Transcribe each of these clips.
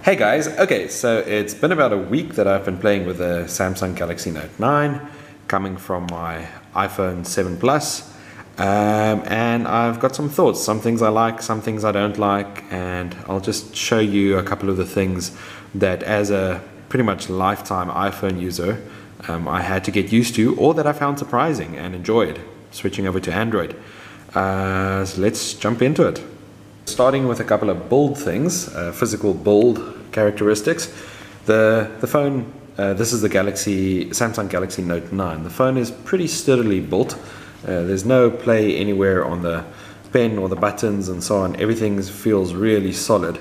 Hey guys, okay, so it's been about a week that I've been playing with the Samsung Galaxy Note 9 coming from my iPhone 7 Plus, and I've got some thoughts, some things I like, some things I don't like, and I'll just show you a couple of the things that as a pretty much lifetime iPhone user I had to get used to, or that I found surprising and enjoyed switching over to Android. So let's jump into it. Starting with a couple of build things, physical build characteristics. The phone, this is the Samsung Galaxy Note 9. The phone is pretty sturdily built. There's no play anywhere on the pen or the buttons and so on. Everything feels really solid.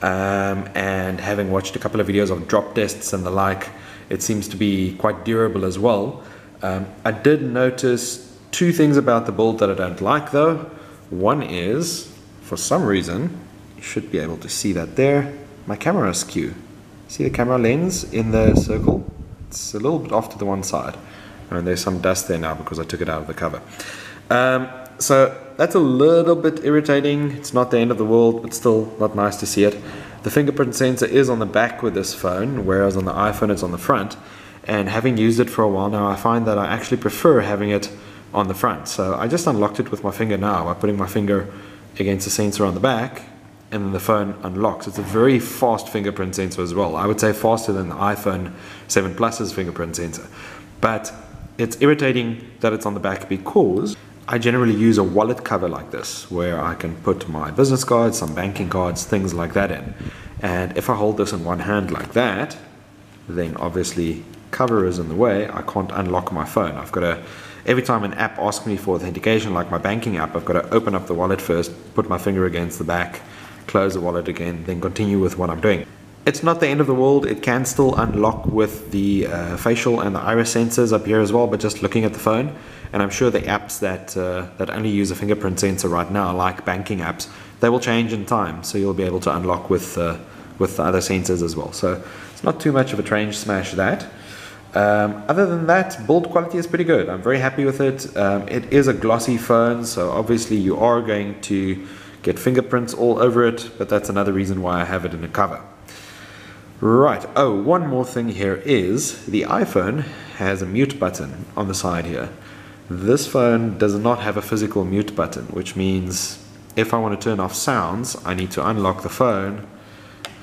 And having watched a couple of videos of drop tests and the like, it seems to be quite durable as well. I did notice two things about the build that I don't like though. One is, for some reason, you should be able to see that there, my camera is skew. See the camera lens in the circle? It's a little bit off to the one side. And there's some dust there now because I took it out of the cover. So that's a little bit irritating. It's not the end of the world, but still not nice to see it. The fingerprint sensor is on the back with this phone, whereas on the iPhone it's on the front. And having used it for a while now, I find that I actually prefer having it on the front. So I just unlocked it with my finger now by putting my finger against the sensor on the back, and then the phone unlocks. It's a very fast fingerprint sensor as well. I would say faster than the iPhone 7 Plus's fingerprint sensor. But it's irritating that it's on the back because I generally use a wallet cover like this, where I can put my business cards, some banking cards, things like that in. And if I hold this in one hand like that, then obviously cover is in the way. I can't unlock my phone. I've got to, every time an app asks me for authentication, like my banking app, I've got to open up the wallet first, put my finger against the back, close the wallet again, then continue with what I'm doing. It's not the end of the world. It can still unlock with the facial and the iris sensors up here as well, but just looking at the phone. And I'm sure the apps that only use a fingerprint sensor right now, like banking apps, they will change in time, so you'll be able to unlock with the other sensors as well. So it's not too much of a train smash that. Other than that, build quality is pretty good. I'm very happy with it. It is a glossy phone, so obviously you are going to get fingerprints all over it, but that's another reason why I have it in a cover. Right, oh, one more thing here is the iPhone has a mute button on the side here. This phone does not have a physical mute button, which means if I want to turn off sounds, I need to unlock the phone,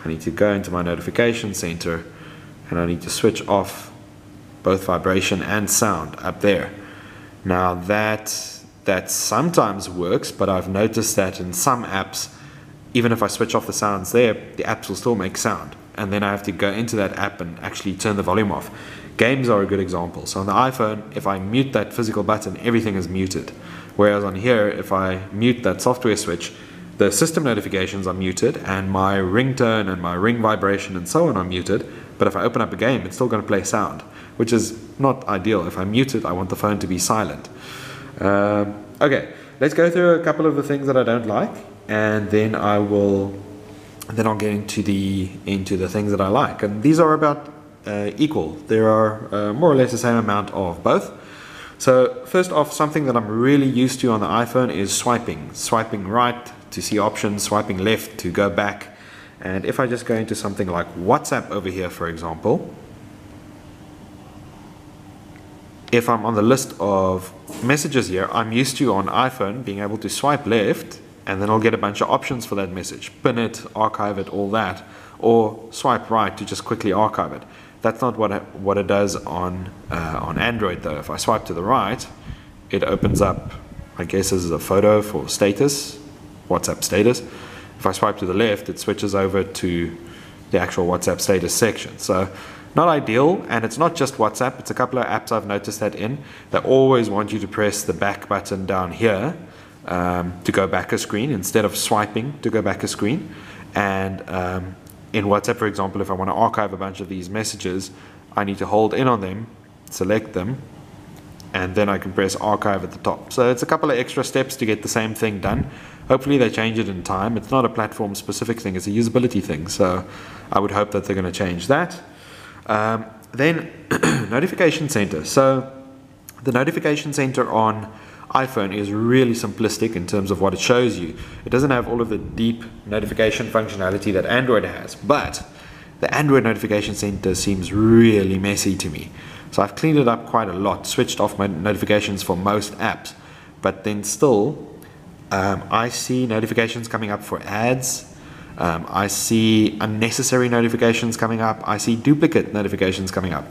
I need to go into my notification center, and I need to switch off both vibration and sound up there. Now that sometimes works, but I've noticed that in some apps, even if I switch off the sounds there, the apps will still make sound, and then I have to go into that app and actually turn the volume off. Games are a good example. So on the iPhone, if I mute that physical button, everything is muted, whereas on here, if I mute that software switch, the system notifications are muted, and my ringtone and my ring vibration and so on are muted, but if I open up a game, it's still going to play sound, which is not ideal. If I mute it, I want the phone to be silent. Okay, let's go through a couple of the things that I don't like, and then I'll get into the things that I like. And these are about equal. There are more or less the same amount of both. So first off, something that I'm really used to on the iPhone is swiping right to see options, swiping left to go back. And if I just go into something like WhatsApp over here, for example, if I'm on the list of messages here, I'm used to on iPhone being able to swipe left, and then I'll get a bunch of options for that message. Pin it, archive it, all that. Or swipe right to just quickly archive it. That's not what it does on Android though. If I swipe to the right, it opens up, I guess this is a photo for status, WhatsApp status. If I swipe to the left, it switches over to the actual WhatsApp status section. So not ideal, and it's not just WhatsApp, it's a couple of apps I've noticed that in. They always want you to press the back button down here to go back a screen instead of swiping to go back a screen. And in WhatsApp, for example, if I want to archive a bunch of these messages, I need to hold in on them, select them, and then I can press archive at the top. So it's a couple of extra steps to get the same thing done. Hopefully they change it in time. It's not a platform specific thing, it's a usability thing. So I would hope that they're going to change that. Then notification center. So the notification center on iPhone is really simplistic in terms of what it shows you. It doesn't have all of the deep notification functionality that Android has, but the Android notification center seems really messy to me. So I've cleaned it up quite a lot, switched off my notifications for most apps, but then still I see notifications coming up for ads. I see unnecessary notifications coming up. I see duplicate notifications coming up.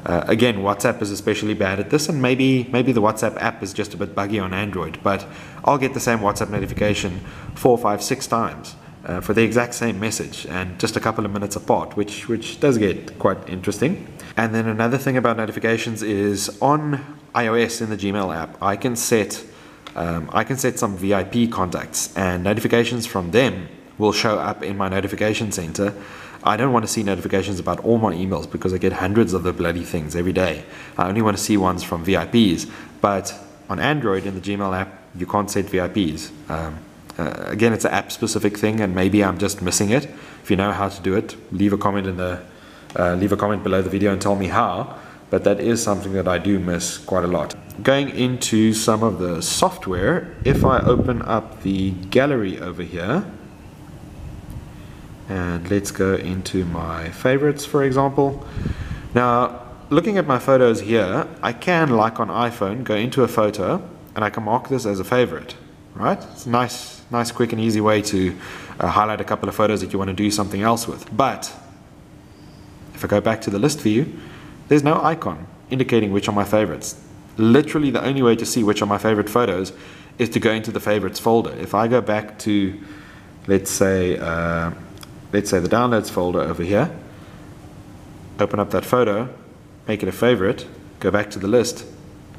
Again, WhatsApp is especially bad at this, and maybe the WhatsApp app is just a bit buggy on Android, but I'll get the same WhatsApp notification 4, 5, 6 times for the exact same message, and just a couple of minutes apart, which does get quite interesting. And then another thing about notifications is on iOS in the Gmail app, I can set some VIP contacts, and notifications from them will show up in my notification center. I don't want to see notifications about all my emails because I get hundreds of the bloody things every day. I only want to see ones from VIPs. But on Android in the Gmail app, you can't set VIPs. Again, it's an app specific thing, and maybe I'm just missing it. If you know how to do it, leave a comment below the video and tell me how. But that is something that I do miss quite a lot. Going into some of the software, if I open up the gallery over here, and let's go into my favorites, for example. Now, looking at my photos here, I can, like on iPhone, go into a photo and I can mark this as a favorite, right? It's a nice, quick and easy way to highlight a couple of photos that you want to do something else with. But if I go back to the list view, there's no icon indicating which are my favorites. Literally the only way to see which are my favorite photos is to go into the favorites folder. If I go back to, let's say the downloads folder over here, open up that photo, make it a favorite, go back to the list,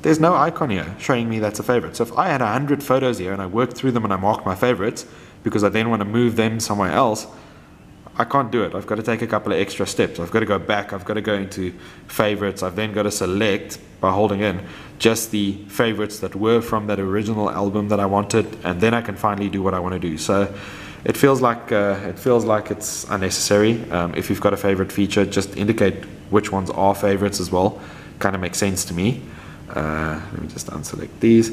there's no icon here showing me that's a favorite. So if I had 100 photos here and I worked through them and I marked my favorites because I then want to move them somewhere else, I can't do it. I've got to take a couple of extra steps. I've got to go back, I've got to go into favorites, I've then got to select by holding in just the favorites that were from that original album that I wanted, and then I can finally do what I want to do. So it feels like it's unnecessary. If you've got a favorite feature, just indicate which ones are favorites as well. Kind of makes sense to me. Let me just unselect these.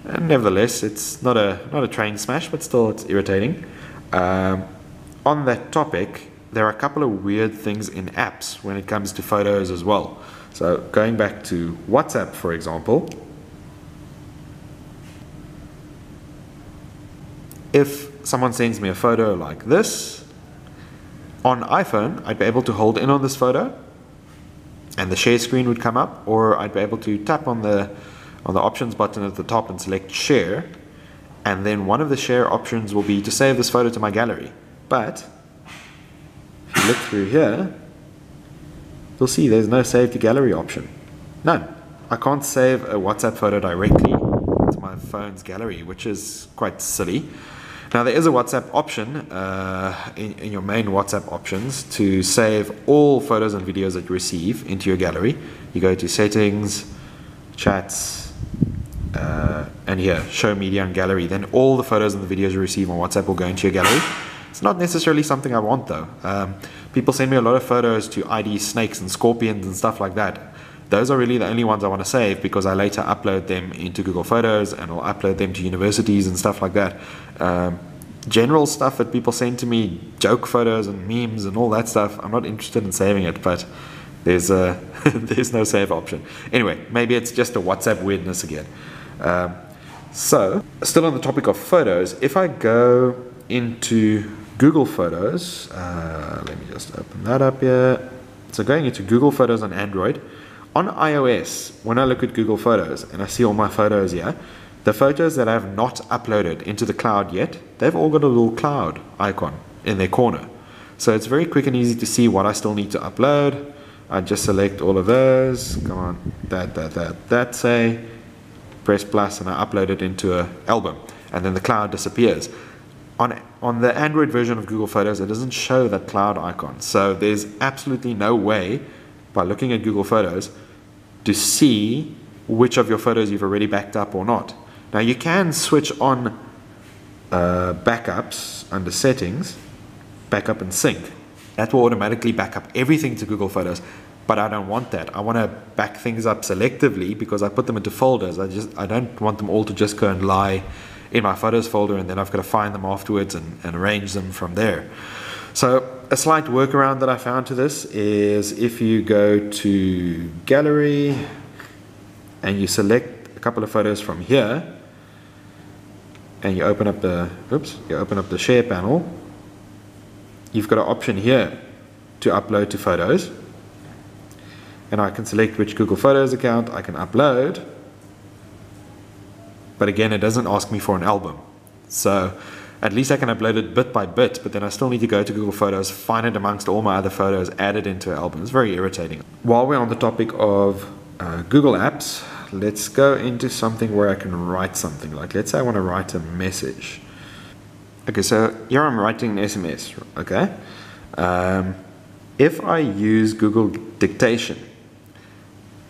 And nevertheless, it's not a train smash, but still it's irritating. On that topic, there are a couple of weird things in apps when it comes to photos as well. So going back to WhatsApp, for example, if someone sends me a photo like this, on iPhone, I'd be able to hold in on this photo and the share screen would come up, or I'd be able to tap on the options button at the top and select share, and then one of the share options will be to save this photo to my gallery. But if you look through here, you'll see there's no save to gallery option. None. I can't save a WhatsApp photo directly to my phone's gallery, which is quite silly. Now there is a WhatsApp option in your main WhatsApp options to save all photos and videos that you receive into your gallery. You go to settings, chats, and here, show media and gallery. Then all the photos and the videos you receive on WhatsApp will go into your gallery. It's not necessarily something I want though. People send me a lot of photos to ID snakes and scorpions and stuff like that. Those are really the only ones I want to save because I later upload them into Google Photos and I'll upload them to universities and stuff like that. General stuff that people send to me, joke photos and memes and all that stuff, I'm not interested in saving it, but there's no save option. Anyway, maybe it's just a WhatsApp weirdness again. So, still on the topic of photos, if I go into Google Photos, let me just open that up here. So going into Google Photos on Android, on iOS, when I look at Google Photos and I see all my photos here, the photos that I have not uploaded into the cloud yet, they've all got a little cloud icon in their corner. So it's very quick and easy to see what I still need to upload. I just select all of those, come on, that say, press plus, and I upload it into an album, and then the cloud disappears. On the Android version of Google Photos, it doesn't show that cloud icon. So there's absolutely no way, by looking at Google Photos, to see which of your photos you've already backed up or not. Now you can switch on backups under settings, backup and sync. That will automatically back up everything to Google Photos, but I don't want that. I want to back things up selectively because I put them into folders. I don't want them all to just go and lie in my photos folder and then I've got to find them afterwards and arrange them from there. So a slight workaround that I found to this is if you go to gallery and you select a couple of photos from here and you open up the share panel, you've got an option here to upload to photos, and I can select which Google Photos account I can upload, but again it doesn't ask me for an album, so at least I can upload it bit by bit, but then I still need to go to Google Photos, find it amongst all my other photos, add it into an album. It's very irritating. While we're on the topic of Google Apps, let's go into something where I can write something. Like, let's say I want to write a message. Okay, so here I'm writing an SMS, okay? If I use Google Dictation,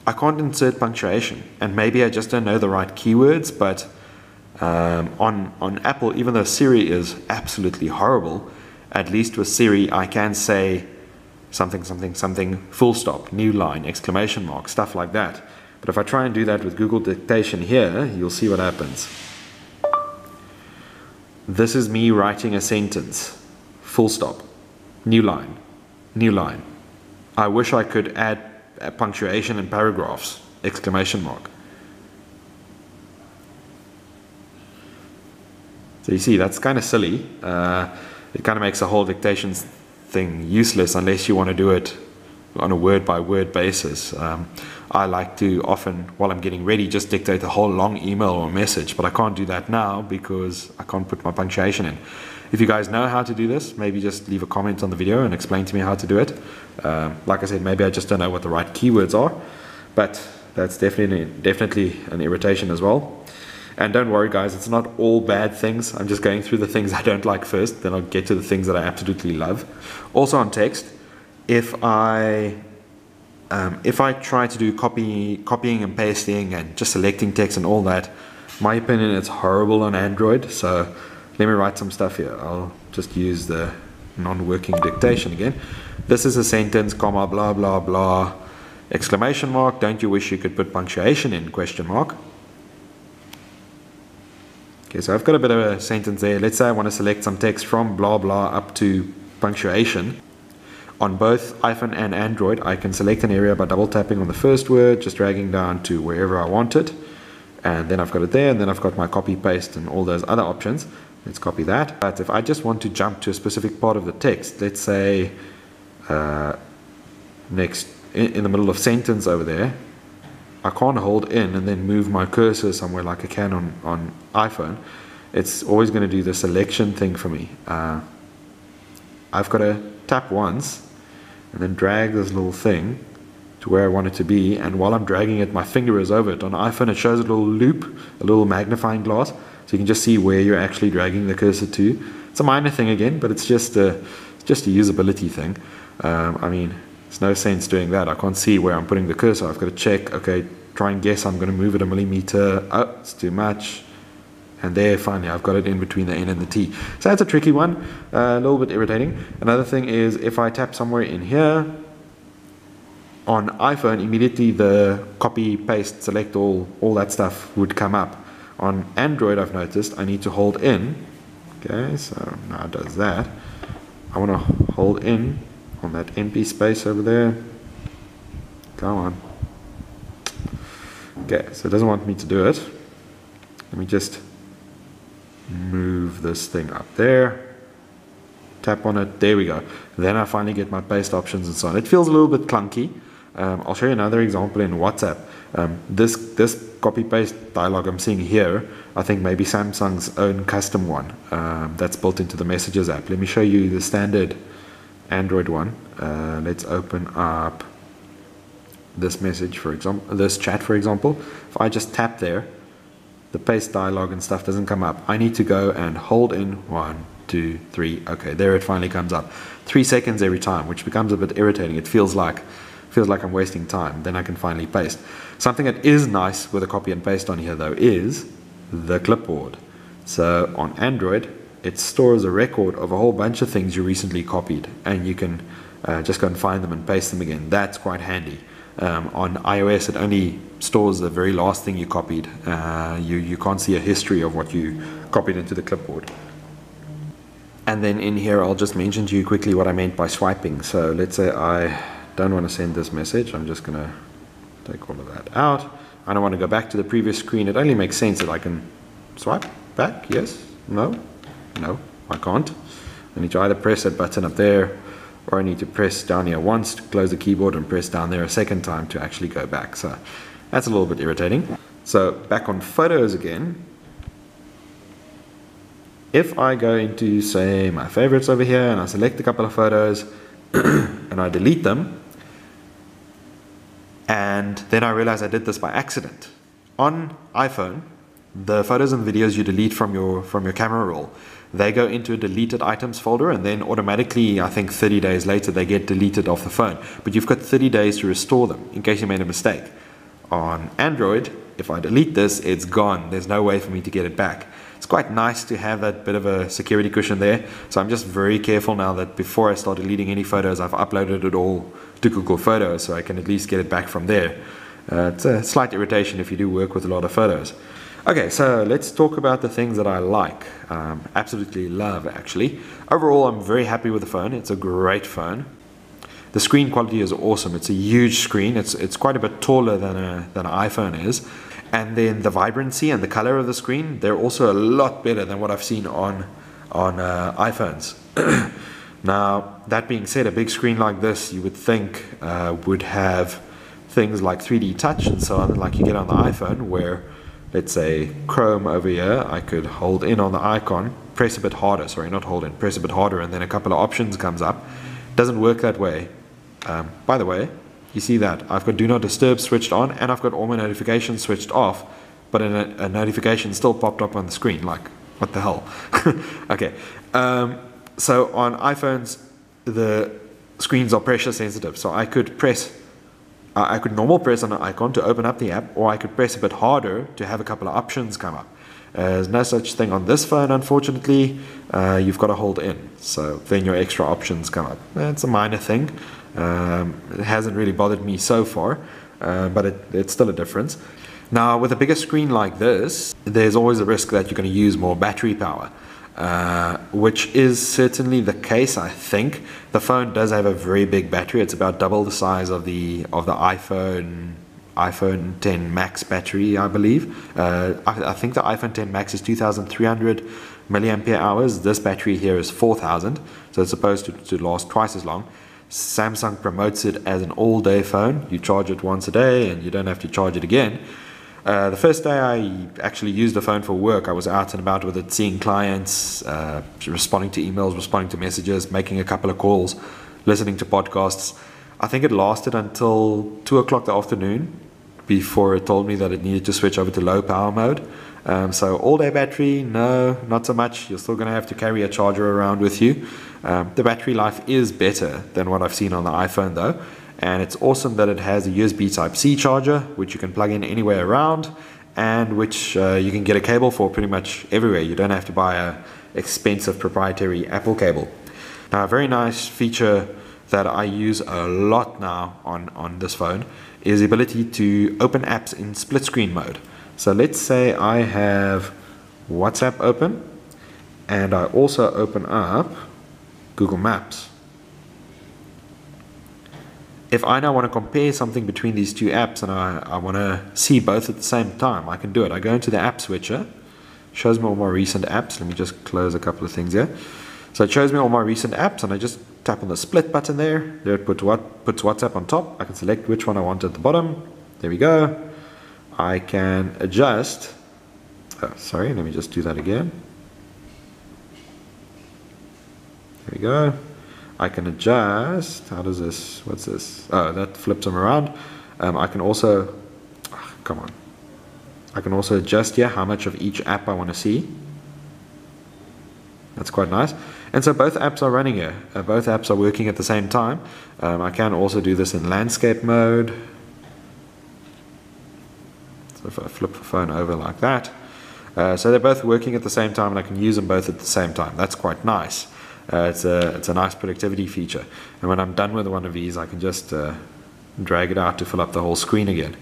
I can't insert punctuation, and maybe I just don't know the right keywords, but on Apple, even though Siri is absolutely horrible, at least with Siri I can say something, something, something, full stop, new line, exclamation mark, stuff like that. But if I try and do that with Google Dictation here, you'll see what happens. This is me writing a sentence, full stop, new line, new line. I wish I could add a punctuation and paragraphs, exclamation mark. So you see, that's kind of silly. It kind of makes the whole dictation thing useless unless you want to do it on a word-by-word basis. I like to often, while I'm getting ready, just dictate a whole long email or message, but I can't do that now because I can't put my punctuation in. If you guys know how to do this, maybe just leave a comment on the video and explain to me how to do it. Like I said, maybe I just don't know what the right keywords are, but that's definitely an irritation as well. And don't worry guys, it's not all bad things. I'm just going through the things I don't like first, then I'll get to the things that I absolutely love. Also on text, if I try to do copying and pasting and just selecting text and all that, my opinion, it's horrible on Android. So let me write some stuff here. I'll just use the non-working dictation again. This is a sentence, comma, blah, blah, blah, exclamation mark. Don't you wish you could put punctuation in, question mark. Okay, so I've got a bit of a sentence there. Let's say I want to select some text from blah, blah up to punctuation. On both iPhone and Android, I can select an area by double tapping on the first word, just dragging down to wherever I want it. And then I've got it there, and then I've got my copy, paste, and all those other options. Let's copy that. But if I just want to jump to a specific part of the text, let's say next in the middle of sentence over there, I can't hold in and then move my cursor somewhere like I can on iPhone. It's always going to do the selection thing for me. I've got to tap once and then drag this little thing to where I want it to be, and while I'm dragging it, my finger is over it. On iPhone it shows a little loop, a little magnifying glass, so you can just see where you're actually dragging the cursor to. It's a minor thing again, but it's just a usability thing. I mean, there's no sense doing that. I can't see where I'm putting the cursor. I've got to check, okay, try and guess I'm going to move it a millimeter. Oh, it's too much. And there, finally, I've got it in between the N and the T. So that's a tricky one, a little bit irritating. Another thing is if I tap somewhere in here, on iPhone, immediately the copy, paste, select all that stuff would come up. On Android, I've noticed I need to hold in. Okay, so now it does that. I want to hold in on that empty space over there. Come on. Okay, so it doesn't want me to do it. Let me just move this thing up there, tap on it, there we go. Then I finally get my paste options and so on. It feels a little bit clunky. I'll show you another example in WhatsApp. This copy paste dialog I'm seeing here, I think maybe Samsung's own custom one that's built into the Messages app. Let me show you the standard Android one. Let's open up this message, for example, this chat, for example. If I just tap there, the paste dialog and stuff doesn't come up. I need to go and hold in 1, 2, 3. Okay, there it finally comes up. 3 seconds every time, which becomes a bit irritating. It feels like I'm wasting time. Then I can finally paste. Something that is nice with a copy and paste on here though is the clipboard. So on Android, it stores a record of a whole bunch of things you recently copied, and you can just go and find them and paste them again. That's quite handy. On iOS, it only stores the very last thing you copied. You can't see a history of what you copied into the clipboard. And then in here, I'll just mention to you quickly what I meant by swiping. So let's say I don't want to send this message. I'm just going to take all of that out. I don't want to go back to the previous screen. It only makes sense that I can swipe back. Yes, no, no, I can't. I need to either press that button up there, or I need to press down here once to close the keyboard and press down there a second time to actually go back. So that's a little bit irritating. So back on photos again. If I go into, say, my favorites over here and I select a couple of photos and I delete them, and then I realize I did this by accident. On iPhone, the photos and videos you delete from your camera roll, they go into a deleted items folder, and then automatically, I think 30 days later, they get deleted off the phone. But you've got 30 days to restore them in case you made a mistake. On Android, if I delete this, it's gone. There's no way for me to get it back. It's quite nice to have that bit of a security cushion there. So I'm just very careful now that before I start deleting any photos, I've uploaded it all to Google Photos so I can at least get it back from there. It's a slight irritation if you do work with a lot of photos. Okay, so let's talk about the things that I like, absolutely love actually. Overall, I'm very happy with the phone. It's a great phone. The screen quality is awesome. It's a huge screen. It's quite a bit taller than an iPhone is. And then the vibrancy and the color of the screen, they're also a lot better than what I've seen on iPhones. Now, that being said, a big screen like this, you would think would have things like 3D touch and so on, like you get on the iPhone, where, let's say, Chrome over here, I could hold in on the icon, press a bit harder, sorry, not hold in, press a bit harder, and then a couple of options comes up. Doesn't work that way. By the way, you see that I've got Do Not Disturb switched on, and I've got all my notifications switched off, but a notification still popped up on the screen. Like, what the hell? Okay, so on iPhones, the screens are pressure sensitive, so I could normal press on an icon to open up the app, or I could press a bit harder to have a couple of options come up. There's no such thing on this phone, unfortunately. You've got to hold in, so then your extra options come up. It's a minor thing. It hasn't really bothered me so far, but it's still a difference. Now, with a bigger screen like this, there's always a risk that you're going to use more battery power, which is certainly the case, I think. The phone does have a very big battery. It's about double the size of the iPhone 10 Max battery, I believe. I think the iPhone 10 Max is 2,300 milliampere hours. This battery here is 4,000, so it's supposed to last twice as long. Samsung promotes it as an all-day phone. You charge it once a day and you don't have to charge it again. The first day I actually used the phone for work, I was out and about with it, seeing clients, responding to emails, responding to messages, making a couple of calls, listening to podcasts. I think it lasted until 2 o'clock the afternoon before it told me that it needed to switch over to low power mode. So all day battery, no, not so much. You're still going to have to carry a charger around with you. The battery life is better than what I've seen on the iPhone though. And it's awesome that it has a USB Type-C charger, which you can plug in anywhere around, and which you can get a cable for pretty much everywhere. You don't have to buy a expensive proprietary Apple cable. Now, a very nice feature that I use a lot now on this phone is the ability to open apps in split screen mode. So let's say I have WhatsApp open and I also open up Google Maps. If I now want to compare something between these two apps and I want to see both at the same time, I can do it. I go into the app switcher, shows me all my recent apps. Let me just close a couple of things here. So it shows me all my recent apps and I just tap on the split button there. There it puts WhatsApp on top. I can select which one I want at the bottom. There we go. I can adjust. Oh, sorry, let me just do that again. There we go. I can adjust. How does this? What's this? Oh, that flips them around. I can also, come on. I can also adjust here how much of each app I want to see. That's quite nice. And so both apps are running here. Both apps are working at the same time. I can also do this in landscape mode. So if I flip the phone over like that. So they're both working at the same time and I can use them both at the same time. That's quite nice. It's a nice productivity feature. And when I'm done with one of these, I can just drag it out to fill up the whole screen again.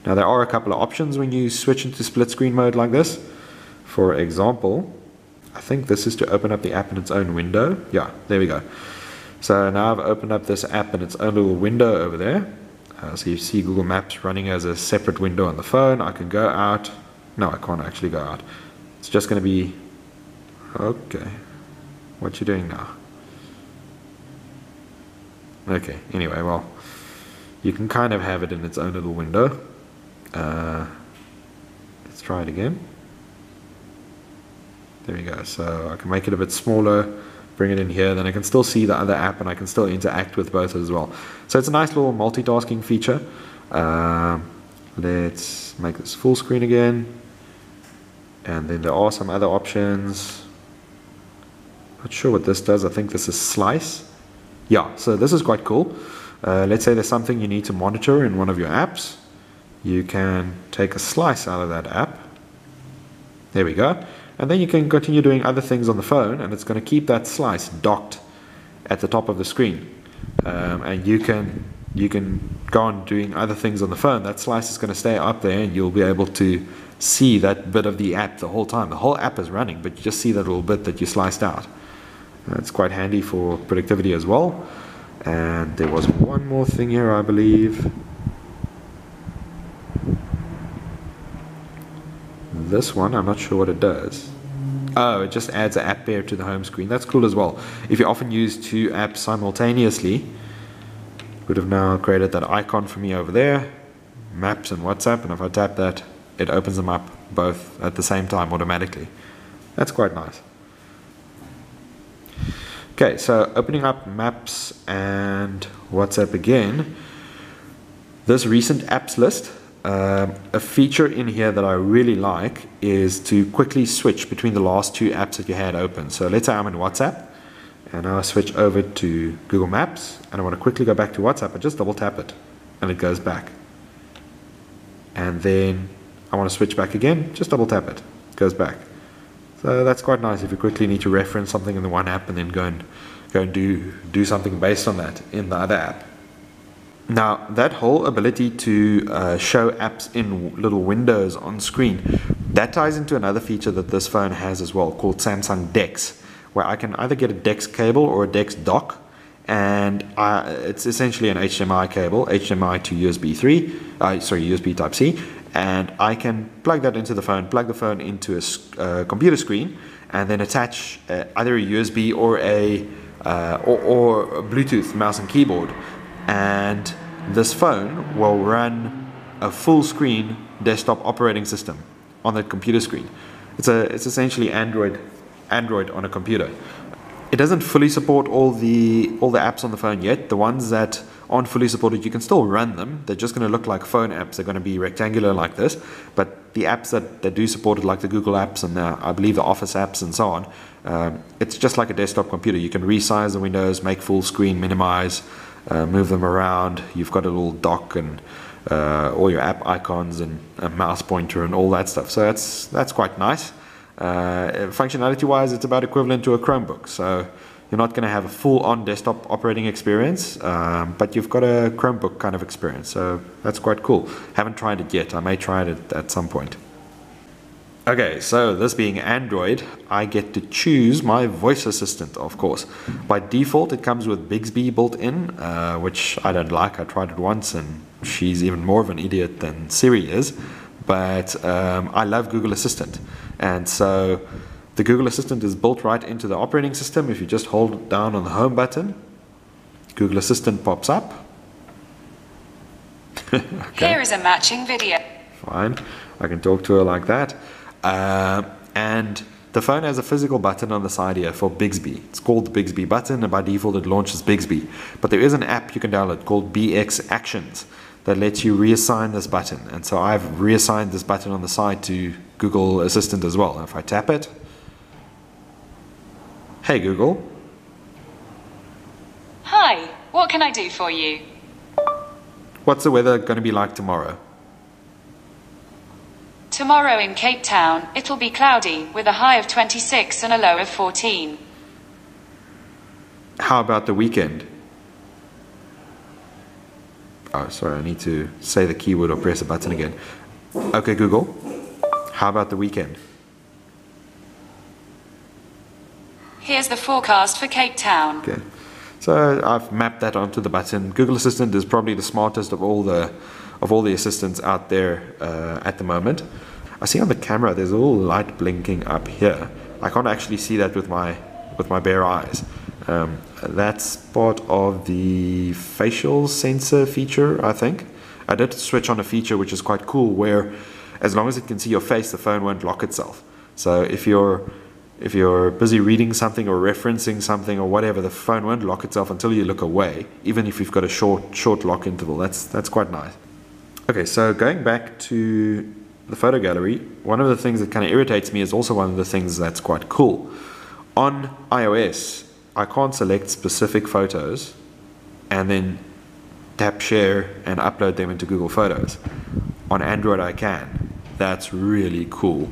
Now there are a couple of options when you switch into split screen mode like this. For example, I think this is to open up the app in its own window. Yeah, there we go. So now I've opened up this app in its own little window over there. So you see Google Maps running as a separate window on the phone. I can go out. No, I can't actually go out. It's just going to be... Okay. What you doing now? Okay, anyway, well, you can kind of have it in its own little window. Let's try it again. There we go. So I can make it a bit smaller, bring it in here, then I can still see the other app and I can still interact with both as well. So it's a nice little multitasking feature. Let's make this full screen again. And then there are some other options. Not sure what this does. I think this is slice. Yeah, so this is quite cool. Let's say there's something you need to monitor in one of your apps. You can take a slice out of that app. There we go. And then you can continue doing other things on the phone, and it's going to keep that slice docked at the top of the screen. And you can go on doing other things on the phone. That slice is going to stay up there, and you'll be able to see that bit of the app the whole time. The whole app is running, but you just see that little bit that you sliced out. It's quite handy for productivity as well. And there was one more thing here, I believe. This one, I'm not sure what it does. Oh, it just adds an app pair to the home screen. That's cool as well. If you often use two apps simultaneously, it would have now created that icon for me over there, Maps and WhatsApp, and if I tap that, it opens them up both at the same time automatically. That's quite nice. Okay, so opening up Maps and WhatsApp again, this recent apps list, a feature in here that I really like is to quickly switch between the last two apps that you had open. So let's say I'm in WhatsApp and now I switch over to Google Maps and I want to quickly go back to WhatsApp. I just double tap it and it goes back. And then I want to switch back again, just double tap it, it goes back. So that's quite nice if you quickly need to reference something in the one app and then go and do something based on that in the other app. Now that whole ability to show apps in little windows on screen, that ties into another feature that this phone has as well called Samsung DeX, where I can either get a DeX cable or a DeX dock, and it's essentially an HDMI cable, HDMI to USB Type-C, and I can plug that into the phone, plug the phone into a computer screen, and then attach either a USB or a Bluetooth mouse and keyboard, and this phone will run a full screen desktop operating system on that computer screen. It's essentially Android on a computer. It doesn't fully support all the apps on the phone yet. The ones that aren't fully supported, you can still run them. They're just going to look like phone apps. They're going to be rectangular like this. But the apps that do support it, like the Google apps and I believe the Office apps and so on, it's just like a desktop computer. You can resize the windows, make full screen, minimize, move them around. You've got a little dock and all your app icons and a mouse pointer and all that stuff. So that's quite nice. Functionality wise, it's about equivalent to a Chromebook. So you're not going to have a full-on desktop operating experience, but you've got a Chromebook kind of experience. So that's quite cool. Haven't tried it yet. I may try it at some point. Okay, so this being Android, I get to choose my voice assistant, of course. By default, it comes with Bixby built in, which I don't like. I tried it once and she's even more of an idiot than Siri is. But I love Google Assistant. And so the Google Assistant is built right into the operating system. If you just hold down on the home button, Google Assistant pops up. Okay. Here is a matching video. Fine, I can talk to her like that. And the phone has a physical button on the side here for Bixby. It's called the Bixby button, and by default it launches Bixby. But there is an app you can download called BX Actions that lets you reassign this button. And so I've reassigned this button on the side to Google Assistant as well. If I tap it, hey Google. Hi, what can I do for you? What's the weather going to be like tomorrow? Tomorrow in Cape Town, it'll be cloudy with a high of 26 and a low of 14. How about the weekend? Oh, sorry, I need to say the keyword or press a button again. Okay, Google, how about the weekend? Here's the forecast for Cape Town. Okay, so I've mapped that onto the button. Google Assistant is probably the smartest of all the assistants out there at the moment. I see on the camera there's a little light blinking up here. I can't actually see that with my bare eyes. That's part of the facial sensor feature, I think. I did switch on a feature which is quite cool, where as long as it can see your face, the phone won't lock itself. So if you're busy reading something or referencing something or whatever, the phone won't lock itself until you look away, even if you've got a short lock interval. That's quite nice. Okay, so going back to the photo gallery, one of the things that kind of irritates me is also one of the things that's quite cool. On iOS, I can't select specific photos and then tap share and upload them into Google Photos. On Android I can. That's really cool,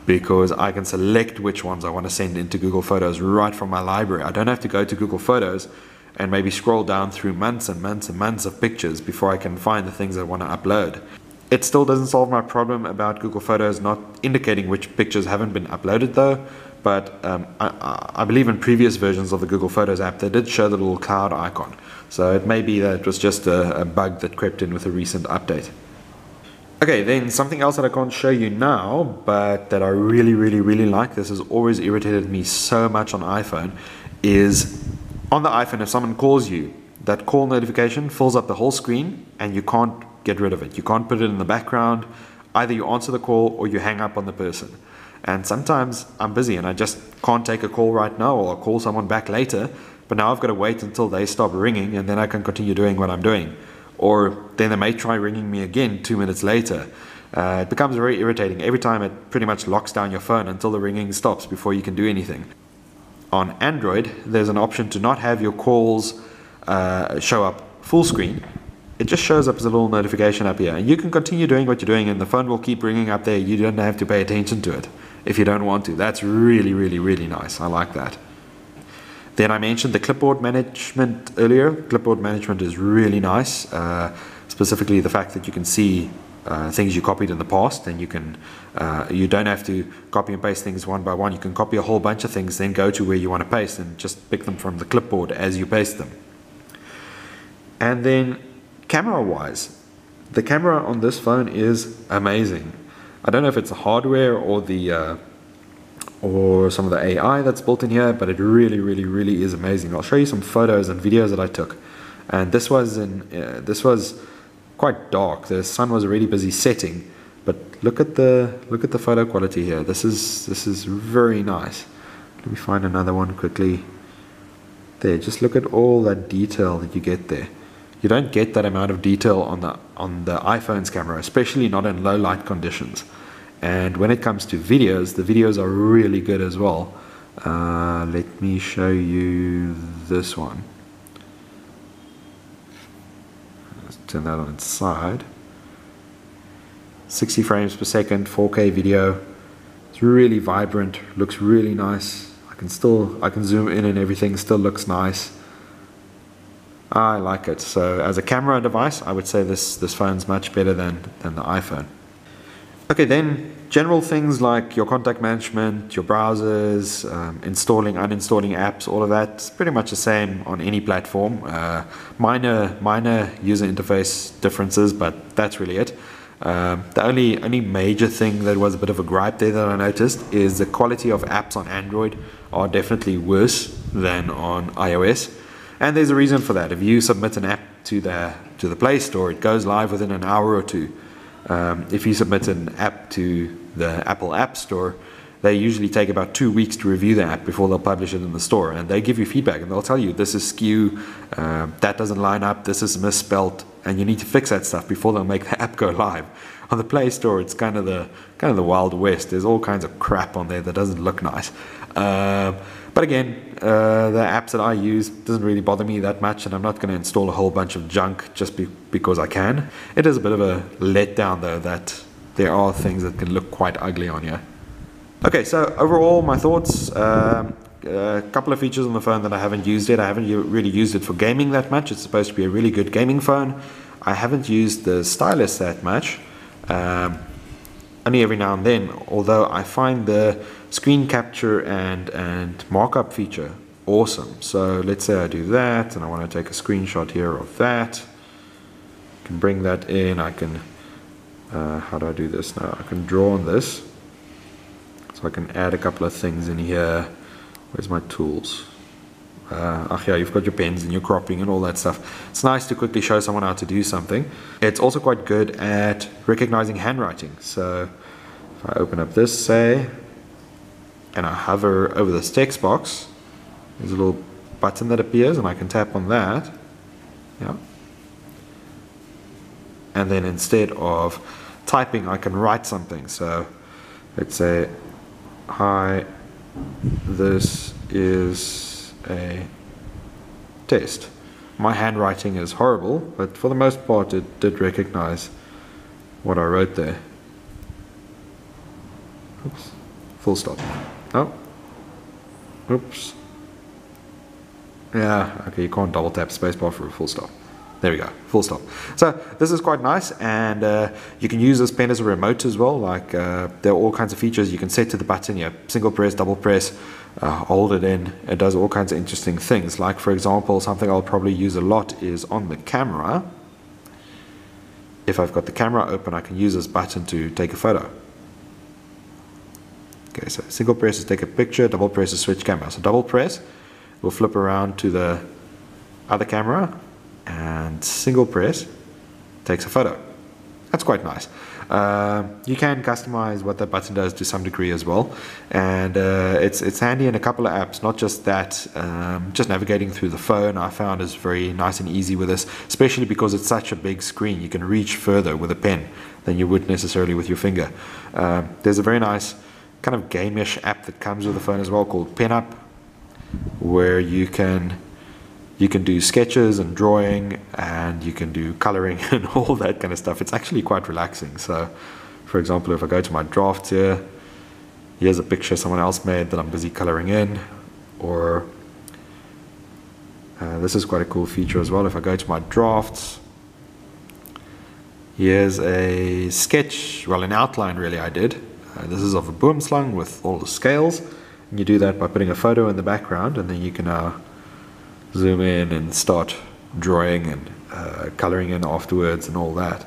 because I can select which ones I want to send into Google Photos right from my library. I don't have to go to Google Photos and maybe scroll down through months and months and months of pictures before I can find the things I want to upload. It still doesn't solve my problem about Google Photos not indicating which pictures haven't been uploaded though, but I believe in previous versions of the Google Photos app they did show the little cloud icon. So it may be that it was just a bug that crept in with a recent update. Okay, then something else that I can't show you now, but that I really like, this has always irritated me so much on iPhone, is on the iPhone if someone calls you, that call notification fills up the whole screen and you can't get rid of it. You can't put it in the background. Either you answer the call or you hang up on the person. And sometimes I'm busy and I just can't take a call right now, or I'll call someone back later, but now I've got to wait until they stop ringing and then I can continue doing what I'm doing. Or then they may try ringing me again 2 minutes later. It becomes very irritating. Every time it pretty much locks down your phone until the ringing stops before you can do anything. On Android, there's an option to not have your calls show up full screen. It just shows up as a little notification up here, and you can continue doing what you're doing and the phone will keep ringing up there. You don't have to pay attention to it if you don't want to. That's really nice. I like that. Then I mentioned the clipboard management earlier. Clipboard management is really nice, specifically the fact that you can see things you copied in the past, and you don't have to copy and paste things one by one. You can copy a whole bunch of things, then go to where you want to paste and just pick them from the clipboard as you paste them. And then camera wise, the camera on this phone is amazing. I don't know if it's the hardware or the or some of the AI that's built in here, but it really is amazing. I'll show you some photos and videos that I took, and this was quite dark. The sun was already busy setting, but look at the photo quality here. This is very nice. Let me find another one quickly. There, just look at all that detail that you get there. You don't get that amount of detail on the iPhone's camera, especially not in low light conditions. And when it comes to videos, the videos are really good as well. Let me show you this one. Let's turn that on its side. 60 frames per second, 4K video. It's really vibrant, looks really nice. I can zoom in and everything still looks nice. I like it. So as a camera device, I would say this phone's much better than the iPhone. Okay, then general things like your contact management, your browsers, installing, uninstalling apps, all of that's pretty much the same on any platform. Minor user interface differences, but that's really it. The only major thing that was a bit of a gripe there that I noticed is the quality of apps on Android are definitely worse than on iOS. And there's a reason for that. If you submit an app to the Play Store, it goes live within an hour or two. If you submit an app to the Apple App Store, they usually take about 2 weeks to review the app before they'll publish it in the store. And they give you feedback and they'll tell you this is skew, that doesn't line up, this is misspelt, and you need to fix that stuff before they'll make the app go live. On the Play Store, it's kind of the Wild West. There's all kinds of crap on there that doesn't look nice. But again, the apps that I use doesn't really bother me that much, and I'm not going to install a whole bunch of junk just because I can. It is a bit of a letdown though that there are things that can look quite ugly on here. Okay, so overall my thoughts, a couple of features on the phone that I haven't used yet. I haven't really used it for gaming that much. It's supposed to be a really good gaming phone. I haven't used the stylus that much. only every now and then, although I find the screen capture and markup feature awesome. So let's say I do that and I want to take a screenshot here of that. I can bring that in. I can, how do I do this now? I can draw on this. So I can add a couple of things in here. Where's my tools? Yeah, you've got your pens and your cropping and all that stuff. It's nice to quickly show someone how to do something. It's also quite good at recognizing handwriting. So if I open up this, say, and I hover over this text box, there's a little button that appears and I can tap on that. Yeah. And then instead of typing, I can write something. So let's say, hi, this is a test. My handwriting is horrible, but for the most part it did recognize what I wrote there. Oops. Full stop. Oh. Oops. Yeah, okay, you can't double tap spacebar for a full stop. There we go, full stop. So this is quite nice, and you can use this pen as a remote as well. Like there are all kinds of features you can set to the button. You single press, double press, hold it in. It does all kinds of interesting things. Like for example, something I'll probably use a lot is on the camera. If I've got the camera open, I can use this button to take a photo. Okay, so single press is take a picture, double press is switch camera. So double press will flip around to the other camera, and single press takes a photo. That's quite nice. You can customize what that button does to some degree as well, and it's handy in a couple of apps. Not just that, just navigating through the phone I found is very nice and easy with this, especially because it's such a big screen. You can reach further with a pen than you would necessarily with your finger. There's a very nice kind of game-ish app that comes with the phone as well called Pen Up, where you can do sketches and drawing, and you can do coloring and all that kind of stuff. It's actually quite relaxing. So for example, if I go to my drafts here, here's a picture someone else made that I'm busy coloring in, or this is quite a cool feature as well. If I go to my drafts, here's a sketch, well, an outline really I did. This is of a boomslang with all the scales, and you do that by putting a photo in the background, and then you can now zoom in and start drawing and coloring in afterwards and all that.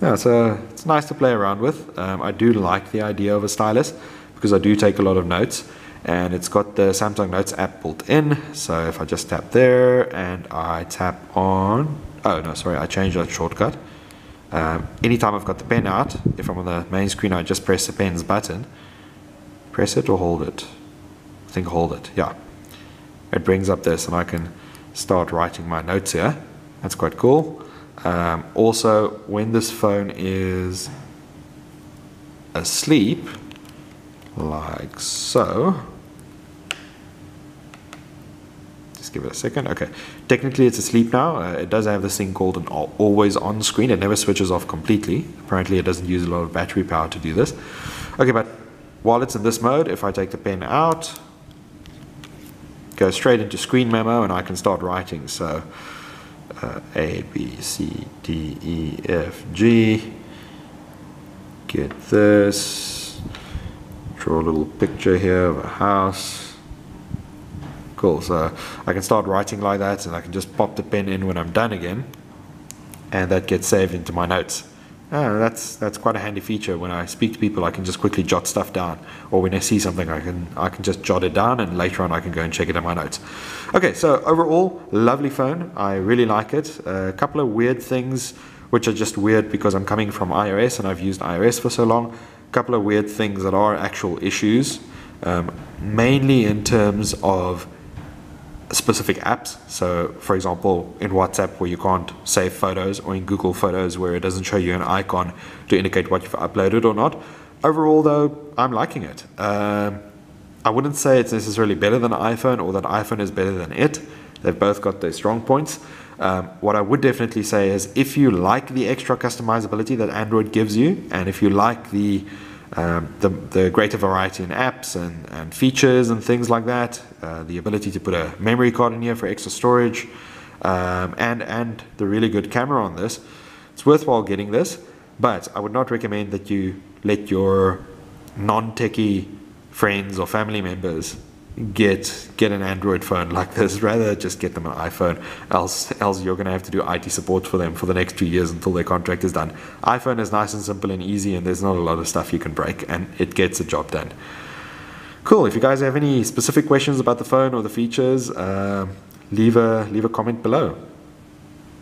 Yeah, so it's nice to play around with. I do like the idea of a stylus because I do take a lot of notes, and it's got the Samsung Notes app built in. So if I just tap there and I tap on, oh no, sorry, I changed that shortcut. Anytime I've got the pen out, if I'm on the main screen, I just press the pen's button. Press it or hold it? I think hold it, yeah. It brings up this and I can start writing my notes here. That's quite cool. Also, when this phone is asleep, like so, just give it a second. Okay, technically it's asleep now. It does have this thing called an always on screen. It never switches off completely. Apparently it doesn't use a lot of battery power to do this. Okay, but while it's in this mode, if I take the pen out, go straight into screen memo, and I can start writing. So A, B, C, D, E, F, G, get this, draw a little picture here of a house. Cool, so I can start writing like that, and I can just pop the pen in when I'm done again, and that gets saved into my notes. That's quite a handy feature. When I speak to people, I can just quickly jot stuff down, or when I see something, I can just jot it down, and later on I can go and check it in my notes. Okay, so overall, lovely phone. I really like it. A couple of weird things, which are just weird because I'm coming from iOS and I've used iOS for so long. A couple of weird things that are actual issues, mainly in terms of specific apps. So for example, in WhatsApp, where you can't save photos, or in Google Photos, where it doesn't show you an icon to indicate what you've uploaded or not. Overall though, I'm liking it. I wouldn't say it's necessarily better than iPhone, or that iPhone is better than it. They've both got their strong points. What I would definitely say is, if you like the extra customizability that Android gives you, and if you like the greater variety in apps and features and things like that, the ability to put a memory card in here for extra storage, and the really good camera on this, it's worthwhile getting this. But I would not recommend that you let your non-techie friends or family members get an Android phone like this. Rather just get them an iPhone, else you're going to have to do IT support for them for the next 2 years until their contract is done. iPhone is nice and simple and easy, and there's not a lot of stuff you can break, and it gets the job done. Cool. If you guys have any specific questions about the phone or the features, leave a comment below.